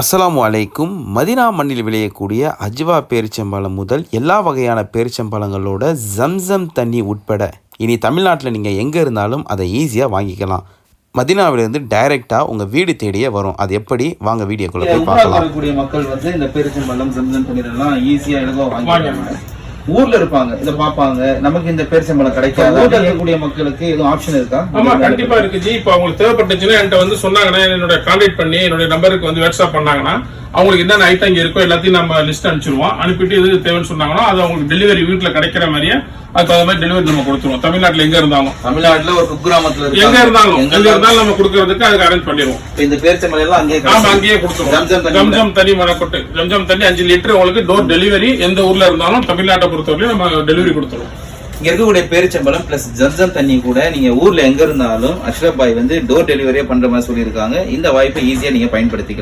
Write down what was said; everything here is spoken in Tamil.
அஸ்ஸலாமு அலைக்கும். மதினா மண்ணில் விளையக்கூடிய அஜ்வா பேரிச்சம்பழம் முதல் எல்லா வகையான பேரிச்சம்பழங்களோட ஜம்சம் தண்ணி உட்பட இனி தமிழ்நாட்டில் நீங்கள் எங்கே இருந்தாலும் அதை ஈஸியாக வாங்கிக்கலாம். மதினாவிலிருந்து டைரெக்டாக உங்கள் வீடு தேடியே வரும். அது எப்படி, வாங்க வீடியோக்குள்ளே போய் பார்க்கலாம். வரக்கூடிய மக்கள் இந்த பேரிச்சம்பழம் ஜம்சம் தண்ணீரெல்லாம் ஈஸியாக எழுத வாங்கிக்கலாம். ஊர்ல இருப்பாங்க, இதை பாப்பாங்க, நமக்கு இந்த பேரிச்சம்பழம் கிடைக்காது. ஊர்ல இருக்கக்கூடிய மக்களுக்கு எதுவும் ஆப்ஷன் இருக்கா? ஆமா, கண்டிப்பா இருக்கு ஜி. இப்ப அவங்களுக்கு தேவைப்பட்டுச்சுன்னா என்கிட்ட சொன்னாங்கன்னா, என்னோட கான்டாக்ட் பண்ணி என்னோட நம்பருக்கு வாட்ஸ்அப் பண்ணாங்கன்னா அவங்களுக்கு என்னென்ன ஐட்டம் இங்க இருக்கோ எல்லாத்தையும் நம்ம லிஸ்ட் அனுப்பிச்சிருவோம். அனுப்பிட்டு எது தேவைன்னு சொன்னாங்கன்னா அது அவங்களுக்கு டெலிவரி வீட்டுல கிடைக்கிற மாதிரியே அதுக்கு தகுந்த மாதிரி டெலிவரி நம்ம கொடுத்துருவோம். தமிழ்நாட்டுல எங்க இருந்தாலும், தமிழ்நாட்டுல ஒரு குக்கிராமத்துல எங்க இருந்தாலும் நம்ம கொடுக்கறதுக்கு அதுக்கு அரேஞ்ச் பண்ணிடுவோம். இந்த பேரிச்சம்பழம் எல்லாம் அங்கேயே கொடுத்துருவோம். ஜம்சம் தண்ணி மரக்கொட்டு, ஜம்சம் தண்ணி 5 லிட்டர் உங்களுக்கு டோர் டெலிவரி. எந்த ஊர்ல இருந்தாலும் தமிழ்நாட்டை பொறுத்தவரையும் நம்ம டெலிவரி கொடுத்துருவோம். இங்க இருக்கக்கூடிய பேரிச்சம்பழம் பிளஸ் ஜம்சம் தண்ணி கூட நீங்க ஊர்ல எங்க இருந்தாலும் அஷ்ரப் பாய் டோர் டெலிவரியே பண்ற மாதிரி சொல்லியிருக்காங்க. இந்த வாய்ப்பை ஈஸியா நீங்க பயன்படுத்திக்கலாம்.